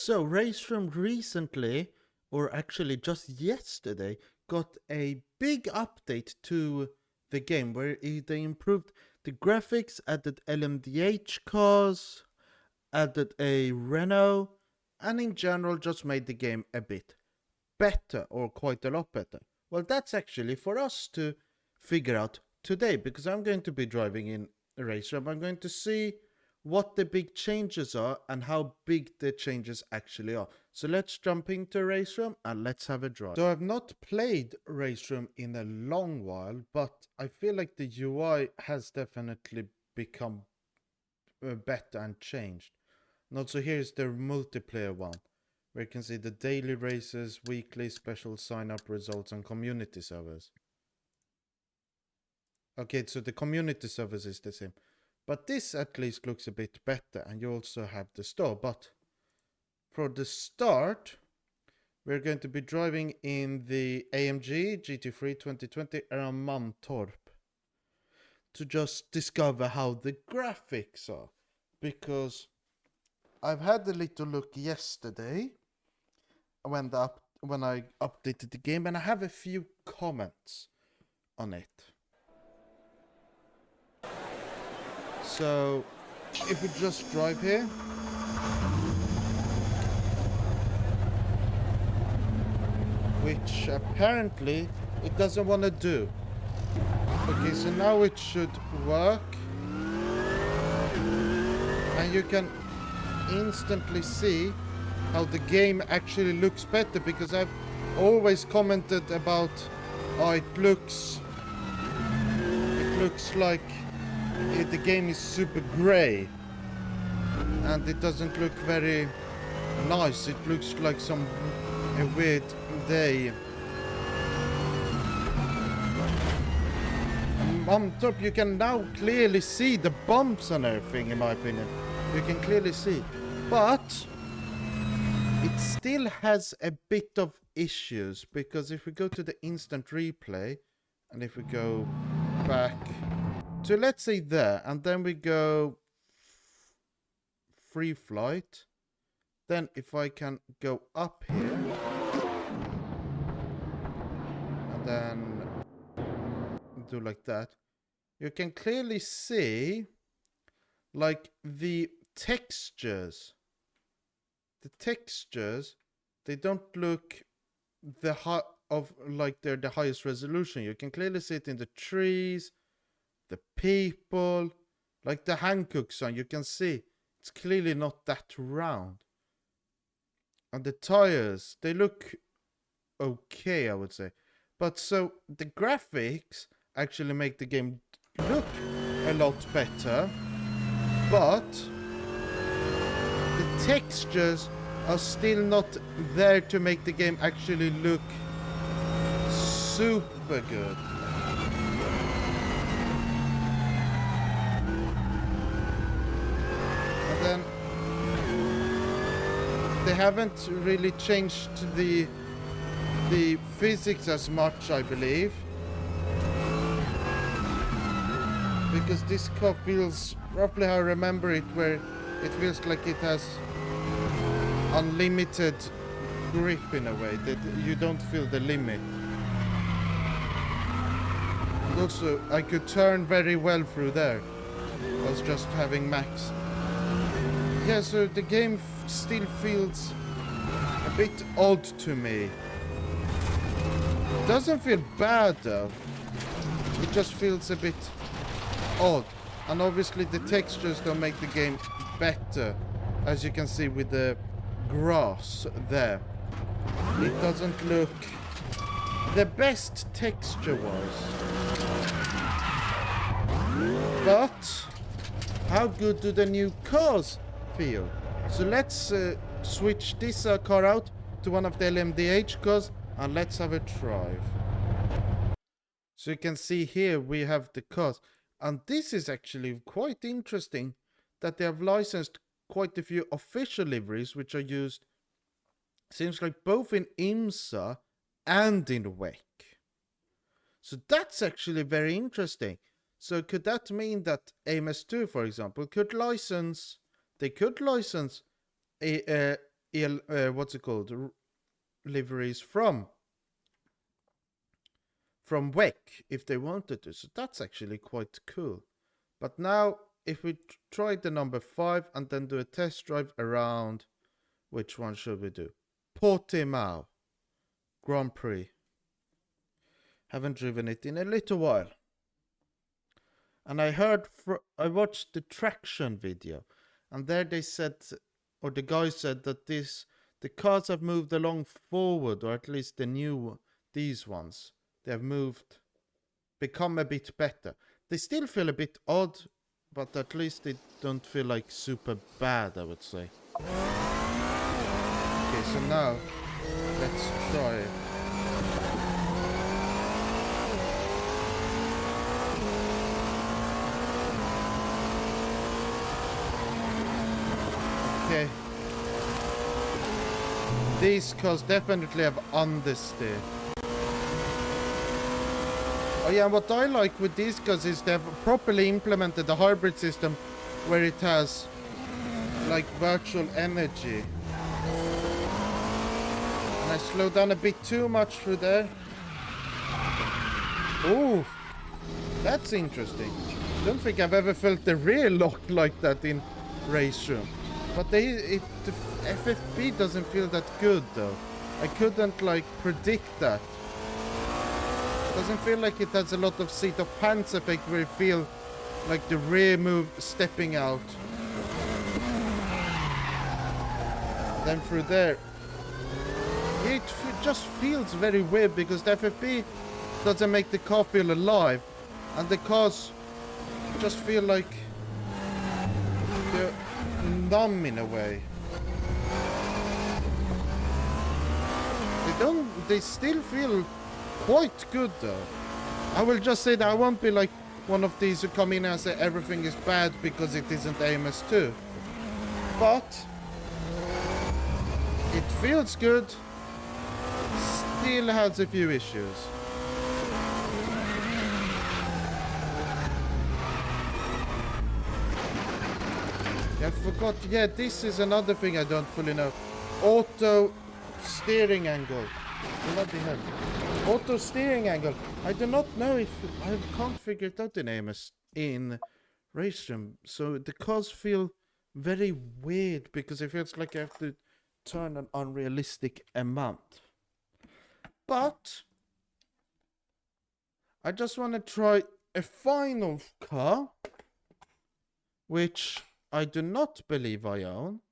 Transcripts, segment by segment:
So Raceroom recently, or actually just yesterday, got a big update to the game where they improved the graphics, added LMDH cars, added a Renault, and in general just made the game a bit better, or quite a lot better. Well, that's actually for us to figure out today, because I'm going to be driving in Raceroom. I'm going to see what the big changes are and how big the changes actually are. So let's jump into Raceroom and let's have a drive. So I've not played Raceroom in a long while, but I feel like the UI has definitely become better and changed. And also here's the multiplayer one, where you can see the daily races, weekly special sign-up results, and community servers. Okay, so the community servers is the same. But this at least looks a bit better, and you also have the store. But for the start, we're going to be driving in the AMG GT3 2020 around Mantorp to just discover how the graphics are. Because I've had a little look yesterday when I updated the game, and I have a few comments on it. So if we just drive here, which apparently it doesn't want to do. Okay, so now it should work, and you can instantly see how the game actually looks better, because I've always commented about, oh, it looks like the game is super grey and it doesn't look very nice. It looks like a weird day. On top you can now clearly see the bumps and everything, in my opinion. You can clearly see, but it still has a bit of issues, because if we go to the instant replay and if we go back to, let's say, there, and then we go free flight, then if I can go up here and then do like that, you can clearly see like the textures, they don't look they're the highest resolution. You can clearly see it in the trees, the people, like the Hankook song. You can see it's clearly not that round. And the tires, they look okay, I would say. But so the graphics actually make the game look a lot better, but the textures are still not there to make the game actually look super good. And then they haven't really changed the physics as much, I believe, because this car feels roughly how I remember it, where it feels like it has unlimited grip in a way, that you don't feel the limit. And also, I could turn very well through there. I was just having max. Yeah, so the game still feels a bit odd to me. It doesn't feel bad though. It just feels a bit odd. And obviously the textures don't make the game better, as you can see with the grass there. It doesn't look the best texture-wise. But how good do the new cars feel? So let's switch this car out to one of the LMDH cars and let's have a drive. So you can see here we have the cars, and this is actually quite interesting that they have licensed quite a few official liveries which are used, seems like, both in IMSA and in WEC. So that's actually very interesting. So could that mean that AMS2, for example, could license a what's it called? Liveries from WEC if they wanted to. So that's actually quite cool. But now, if we try the number 5 and then do a test drive around, which one should we do? Portimao Grand Prix. Haven't driven it in a little while. And I watched the traction video, and there they said, or the guy said that the cars have moved along forward, or at least these ones, they have become a bit better. They still feel a bit odd, but at least they don't feel like super bad, I would say. Okay, so now let's try it. Okay. These cars definitely have understeer. Oh yeah, what I like with these cars is they have properly implemented the hybrid system where it has like virtual energy. And I slow down a bit too much through there. Oh, that's interesting. Don't think I've ever felt the rear lock like that in Raceroom. But the FFB doesn't feel that good though. I couldn't like predict that. Doesn't feel like it has a lot of seat of pants effect where you feel like the rear move stepping out. Then through there, it just feels very weird because the FFB doesn't make the car feel alive, and the cars just feel like they're numb in a way. They still feel quite good though. I will just say that I won't be like one of these who come in and say everything is bad because it isn't AMS2. But it feels good. Still has a few issues. I forgot. Yeah, this is another thing I don't fully know. Auto steering angle. Bloody hell. Auto steering angle. I do not know if I can't figure it out in AMS in Raceroom. So the cars feel very weird because it feels like I have to turn an unrealistic amount. But I just want to try a final car, which I do not believe I own,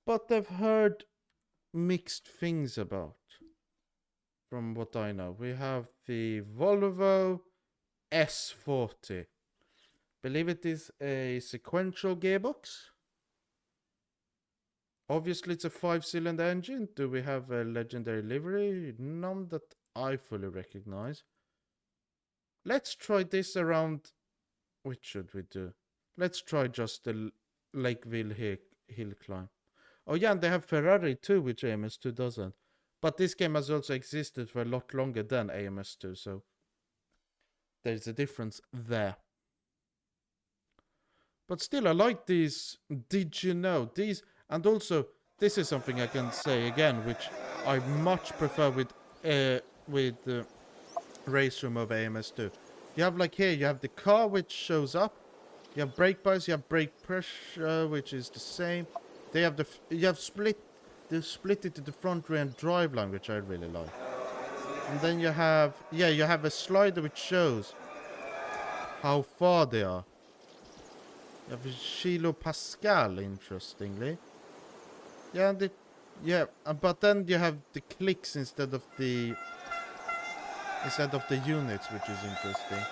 but I've heard mixed things about. From what I know, we have the Volvo S40. Believe it is a sequential gearbox. Obviously, it's a 5-cylinder engine. Do we have a legendary livery? None that I fully recognize. Let's try this around. Which should we do? Let's try just the Lakeville hill climb. Oh yeah, and they have Ferrari too, which AMS2 doesn't. But this game has also existed for a lot longer than AMS2, so there's a difference there. But still, I like these. Did you know? These, and also, this is something I can say again, which I much prefer with Raceroom over AMS2. You have like here, you have the car which shows up. You have brake bias, you have brake pressure, which is the same. They have they split it to the front, rear, and drive line, which I really like. And then you have a slider which shows how far they are. You have a kilopascal, interestingly. But then you have the clicks instead of the units, which is interesting.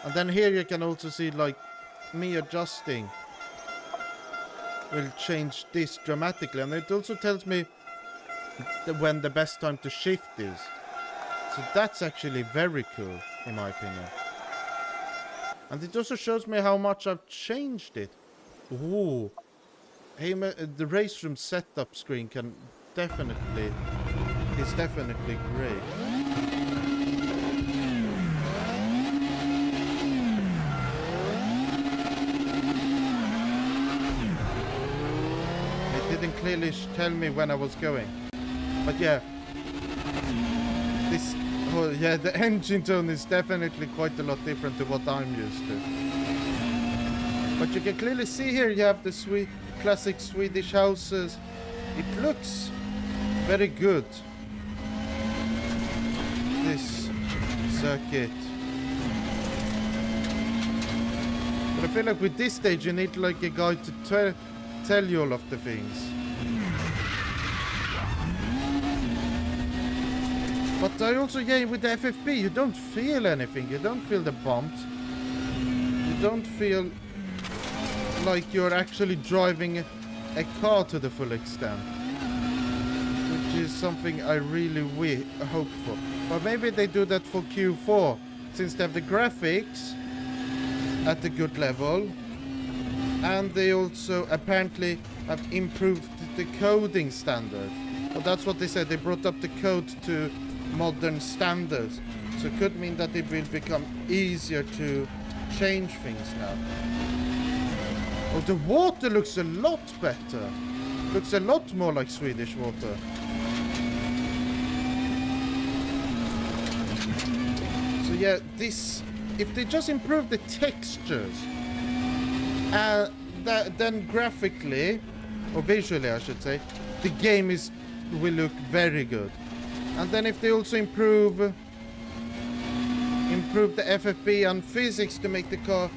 And then here you can also see like me adjusting will change this dramatically, and it also tells me when the best time to shift is. So that's actually very cool in my opinion. And it also shows me how much I've changed it. Ooh. Hey, the Raceroom setup screen is definitely great. clearly tell me when I was going. But yeah, this, oh yeah, the engine tone is definitely quite a lot different to what I'm used to. But you can clearly see here you have the classic Swedish houses. It looks very good, this circuit. But I feel like with this stage you need like a guy to tell you all of the things. But I also, yeah, with the FFP you don't feel anything. You don't feel the bumps. You don't feel like you're actually driving a car to the full extent, which is something I really hope for. But maybe they do that for Q4, since they have the graphics at a good level, and they also apparently have improved the coding standard. Well, that's what they said. They brought up the code to modern standards, so it could mean that it will become easier to change things now. Oh, the water looks a lot better. Looks a lot more like Swedish water. So yeah, this, if they just improve the textures, then graphically, or visually I should say, the game will look very good. And then if they also improve the FFP and physics to make the cars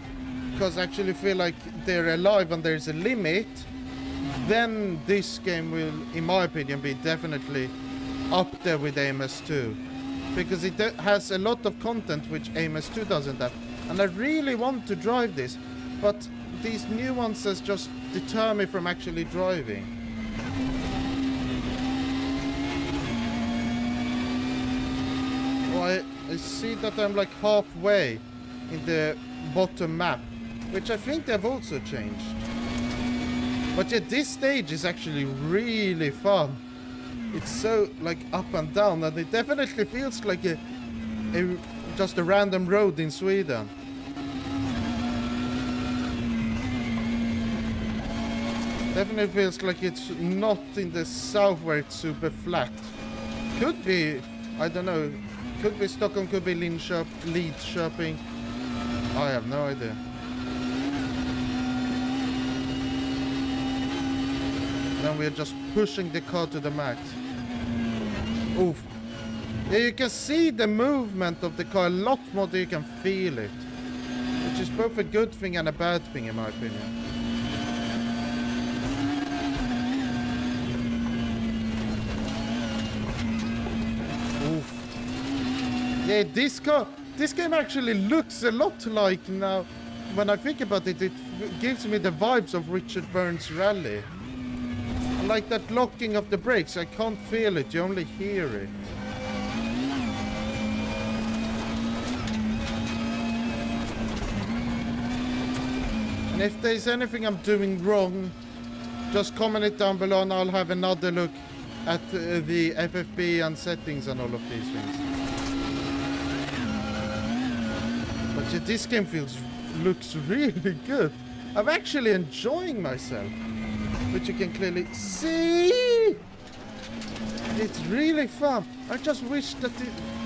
actually feel like they're alive and there's a limit, then this game will, in my opinion, be definitely up there with AMS2. Because it has a lot of content which AMS2 doesn't have. And I really want to drive this, but these nuances just deter me from actually driving. I see that I'm like halfway in the bottom map, which I think they've also changed. But yeah, this stage is actually really fun. It's so like up and down, and it definitely feels like just a random road in Sweden. Definitely feels like it's not in the south where it's super flat. Could be, I don't know. Could be Stockholm, could be Lidköping. I have no idea. Then we're just pushing the car to the max. Oof. Yeah, you can see the movement of the car a lot more than you can feel it. Which is both a good thing and a bad thing in my opinion. Yeah, this game actually looks a lot like, now when I think about it, it gives me the vibes of Richard Burns' Rally. I like that locking of the brakes, I can't feel it, you only hear it. And if there's anything I'm doing wrong, just comment it down below and I'll have another look at the FFP and settings and all of these things. But yeah, this game looks really good. I'm actually enjoying myself, which you can clearly see. It's really fun. I just wish that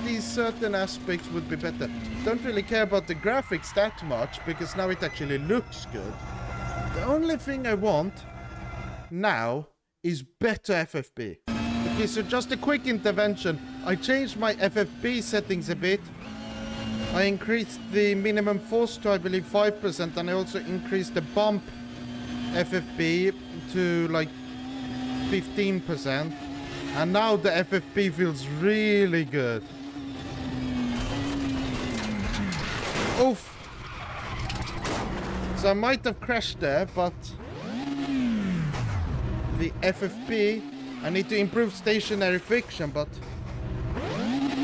these certain aspects would be better. Don't really care about the graphics that much because now it actually looks good. The only thing I want now is better FFP. Okay, so just a quick intervention. I changed my FFP settings a bit. I increased the minimum force to, I believe, 5%, and I also increased the bump FFP to like 15%. And now the FFP feels really good. Oof. So I might have crashed there, but the FFP, I need to improve stationary friction, but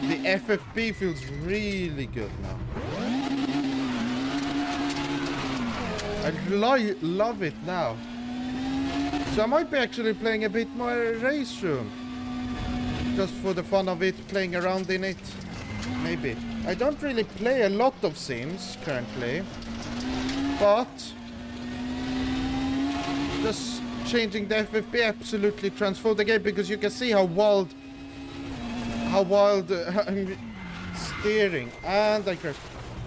the FFP feels really good now. I love it now. So I might be actually playing a bit more Raceroom. Just for the fun of it, playing around in it. Maybe. I don't really play a lot of sims currently. But just changing the FFP absolutely transformed the game, because you can see how wild steering, and I crashed.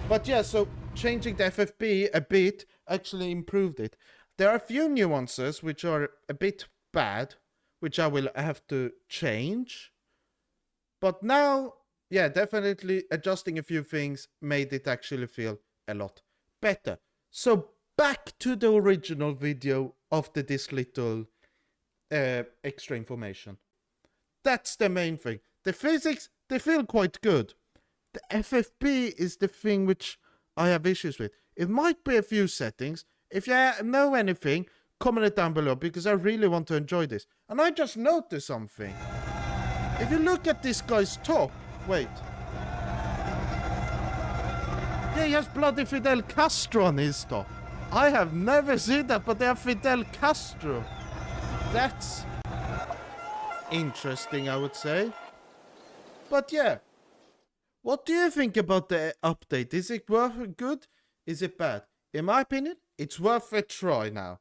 But yeah, so changing the FFP a bit actually improved it. There are a few nuances which are a bit bad, which I will have to change. But now, yeah, definitely adjusting a few things made it actually feel a lot better. So back to the original video of this little extra information. That's the main thing. The physics, they feel quite good. The FFP is the thing which I have issues with. It might be a few settings. If you know anything, comment it down below, because I really want to enjoy this. And I just noticed something. If you look at this guy's top, wait. Yeah, he has bloody Fidel Castro on his top. I have never seen that, but they have Fidel Castro. That's interesting, I would say. But yeah, what do you think about the update? Is it worth good? Is it bad? In my opinion, it's worth a try now,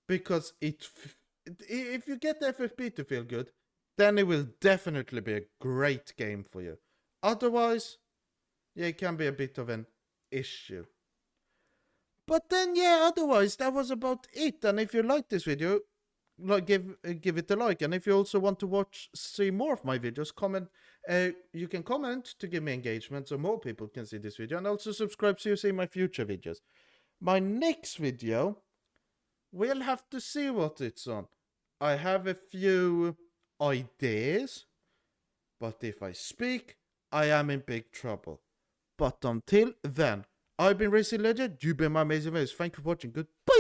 because if you get the FFP to feel good, then it will definitely be a great game for you. Otherwise, yeah, it can be a bit of an issue. But then, yeah, otherwise, that was about it. And if you like this video, like give it a like. And if you also want to see more of my videos, comment. You can comment to give me engagement so more people can see this video. And also subscribe so you see my future videos. My next video, we'll have to see what it's on. I have a few ideas, but if I speak, I am in big trouble. But until then, I've been Racing Legend, you've been my amazing viewers. Thank you for watching, goodbye!